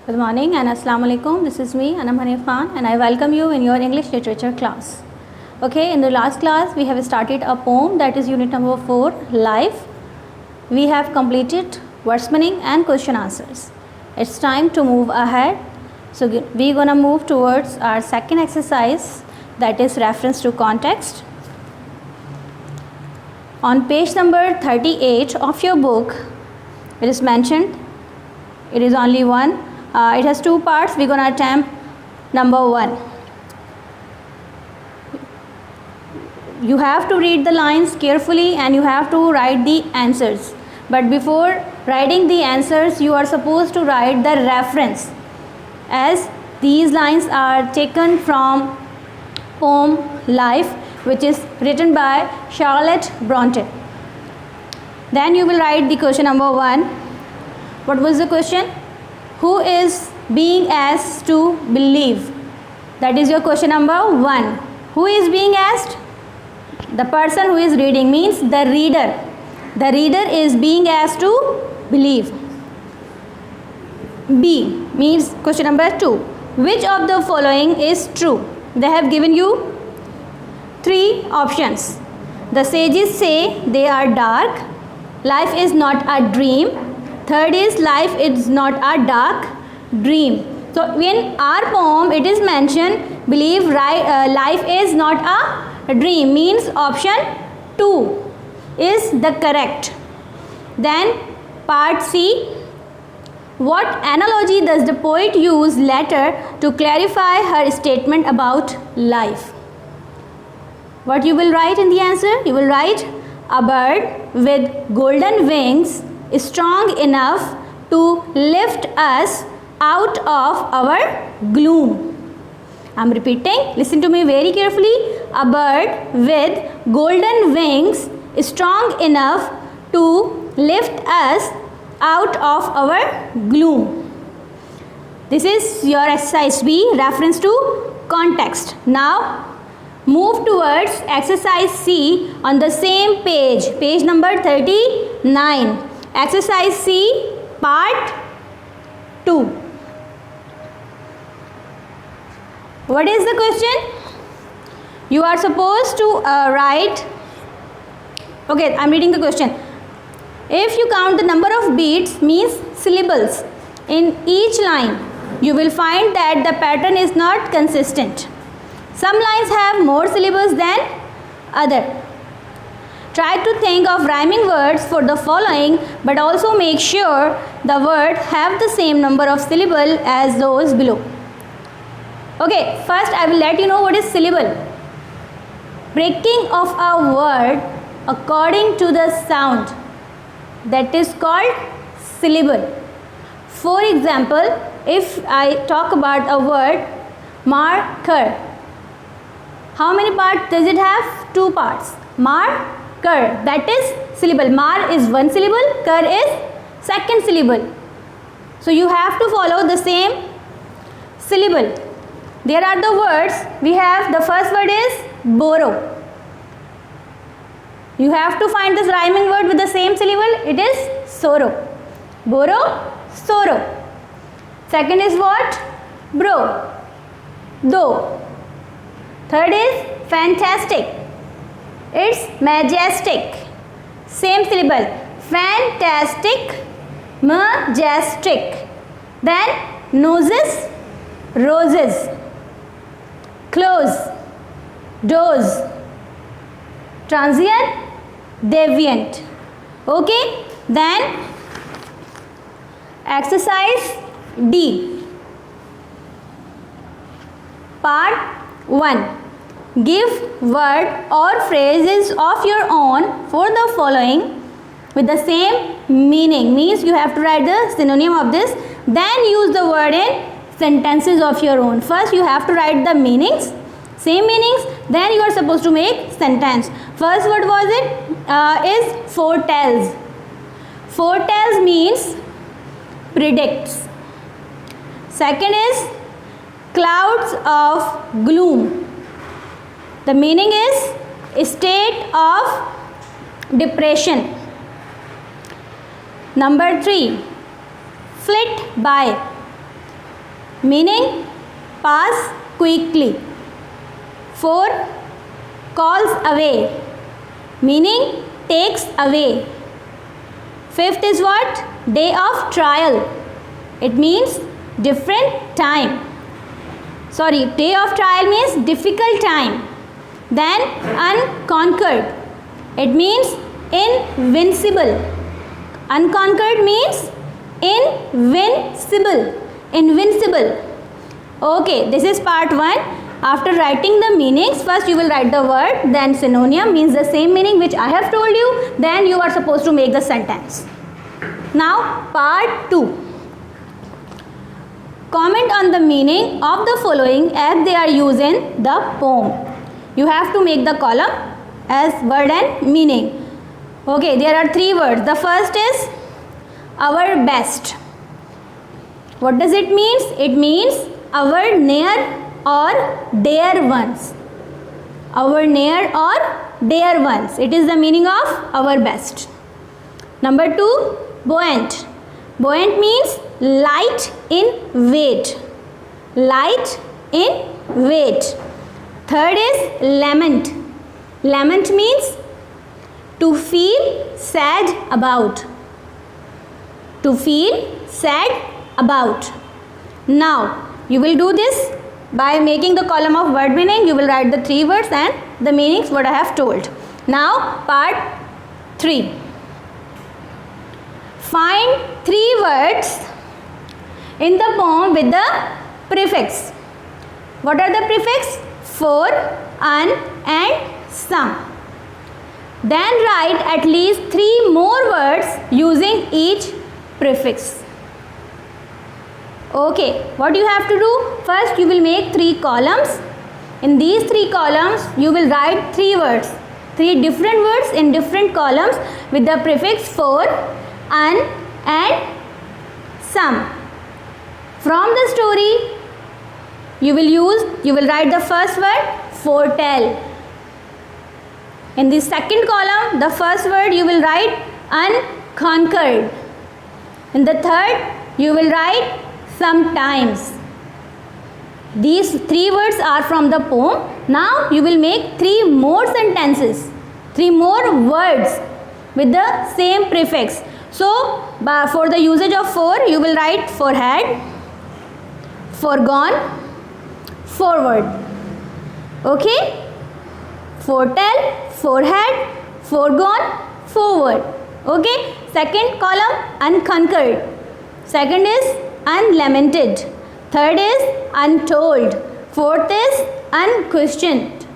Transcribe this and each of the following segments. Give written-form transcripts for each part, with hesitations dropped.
Good morning and Assalamu alaikum. This is me, Anam Hanif Khan, and I welcome you in your English literature class. Okay, in the last class we have started a poem, that is unit number 4, Life. We have completed words meaning and question answers. It's time to move ahead. So we're gonna move towards our second exercise, that is reference to context. On page number 38 of your book, it is mentioned, it is only one. It has two parts. We're going to attempt number 1. You have to read the lines carefully and you have to write the answers. But before writing the answers, you are supposed to write the reference, as these lines are taken from poem Life, which is written by Charlotte Bronte. Then you will write the question number 1. What was the question? Who is being asked to believe? That is your question number 1. Who is being asked? The person who is reading, means the reader. The reader is being asked to believe. B means question number 2. Which of the following is true? They have given you 3 options. The sages say they are dark. Life is not a dream. Third is life is not a dark dream. So in our poem it is mentioned believe life is not a dream, means option 2 is the correct. Then part C. What analogy does the poet use later to clarify her statement about life? What you will write in the answer? You will write a bird with golden wings is strong enough to lift us out of our gloom. I am repeating, listen to me very carefully. A bird with golden wings is strong enough to lift us out of our gloom. This is your exercise B, reference to context. Now move towards exercise C on the same page, page number 39. Exercise C, part 2. What is the question? You are supposed to write. Okay, I am reading the question. If you count the number of beats, means syllables, in each line, you will find that the pattern is not consistent. Some lines have more syllables than other. Try to think of rhyming words for the following, but also make sure the word have the same number of syllables as those below. Okay, first I will let you know what is syllable. Breaking of a word according to the sound, that is called syllable. For example, if I talk about a word marker, how many parts does it have? 2 parts. Marker, that is syllable. Mar is 1 syllable, kar is 2nd syllable. So you have to follow the same syllable. There are the words. We have the first word is borrow. You have to find this rhyming word with the same syllable. It is sorrow. Borrow, sorrow. Second is what? Bro, do. Third is fantastic. It's majestic. Same syllable. Fantastic, majestic. Then noses, roses. Close, doors. Transient, deviant. Okay. Then exercise D, part 1. Give word or phrases of your own for the following with the same meaning, means you have to write the synonym of this, then use the word in sentences of your own. First you have to write the meanings, same meanings, then you are supposed to make sentence. First word was is foretells. Foretells means predicts. Second is clouds of gloom. The meaning is a state of depression. Number 3, flit by. meaning pass quickly. 4. Calls away, meaning takes away. 5th is what? Day of trial. It means different time. Sorry, day of trial means difficult time. Then unconquered. It means invincible. Unconquered means invincible. Invincible. Okay, this is part 1. After writing the meanings, first you will write the word, then synonym means the same meaning which I have told you, then you are supposed to make the sentence. Now part 2. Comment on the meaning of the following as they are used in the poem. You have to make the column as word and meaning. Okay, there are 3 words. The first is our best. What does it mean? It means our near or dear ones. Our near or dear ones. It is the meaning of our best. Number 2, buoyant. Buoyant means light in weight. Light in weight. Third is lament. Lament means to feel sad about. To feel sad about. Now you will do this by making the column of word meaning. You will write the 3 words and the meanings what I have told. Now part 3. Find 3 words in the poem with the prefix. What are the prefix? For, un and some. Then write at least 3 more words using each prefix. Okay, what you have to do? First you will make 3 columns. In these 3 columns you will write 3 words. 3 different words in different columns with the prefix for, un and some. From the story you will write the first word foretell. In the second column the first word you will write unconquered. In the third you will write sometimes. These 3 words are from the poem. Now you will make 3 more sentences, 3 more words with the same prefix. So for the usage of for you will write forehead, foregone, forward. Okay? Foretell, forehead, foregone, forward. Okay? Second column unconquered. Second is unlamented. Third is untold. Fourth is unquestioned.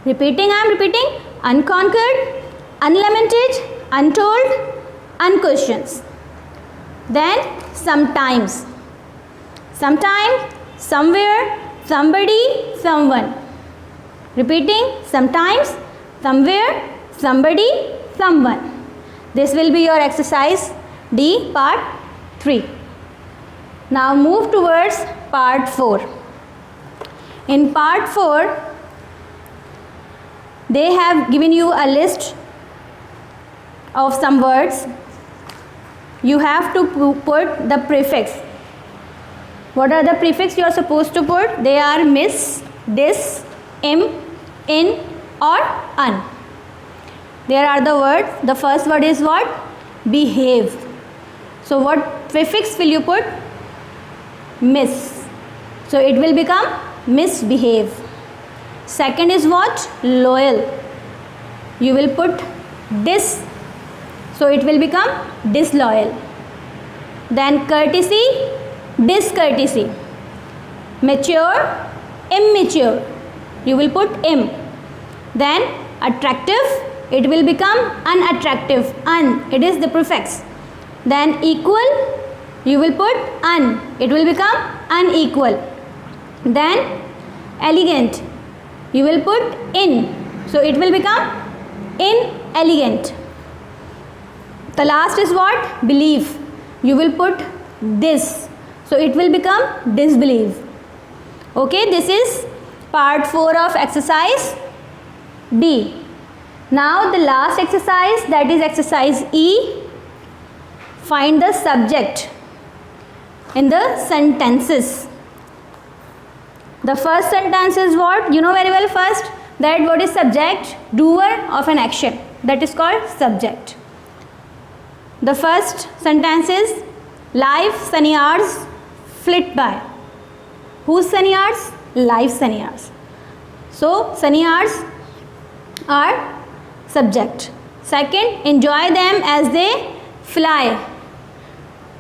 Repeating, I am repeating. Unconquered, unlamented, untold, unquestioned. Then sometimes. Sometime, somewhere, somebody, someone. Repeating, sometimes, somewhere, somebody, someone. This will be your exercise D part 3. Now move towards part 4. In part 4, they have given you a list of some words. You have to put the prefix. What are the prefix you are supposed to put? They are miss, dis, im, in or un. There are the words. The first word is what? Behave. So what prefix will you put? Miss. So it will become misbehave. Second is what? Loyal. You will put dis. So it will become disloyal. Then courtesy, discourtesy. Mature, immature. You will put im. Then attractive, it will become unattractive. Un, it is the prefix. Then equal, you will put un, it will become unequal. Then elegant, you will put in, so it will become inelegant. The last is what? Belief. You will put this, so it will become disbelief. Okay, this is part 4 of exercise D. Now the last exercise, that is exercise E. Find the subject in the sentences. The first sentence is what? You know very well first that what is subject? Doer of an action. That is called subject. The first sentence is life sunny hours flit by. Whose sunny hours? Life sunny hours. So sunny hours are subject. Second, enjoy them as they fly.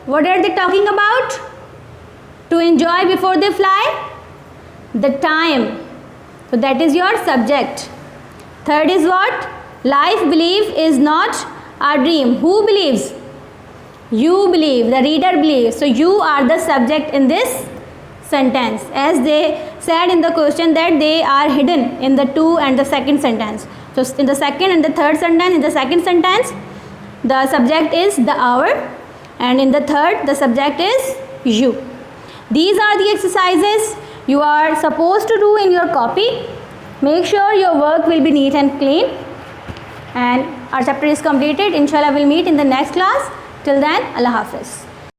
What are they talking about? To enjoy before they fly? The time. So that is your subject. Third is what? Life belief is not a dream. Who believes? You believe. The reader believes. So you are the subject in this sentence. As they said in the question that they are hidden in the two and the second sentence. So in the second and the third sentence, in the second sentence, the subject is the hour, and in the third, the subject is you. These are the exercises you are supposed to do in your copy. Make sure your work will be neat and clean. And our chapter is completed. Inshallah, we'll meet in the next class. Till then, Allah Hafiz.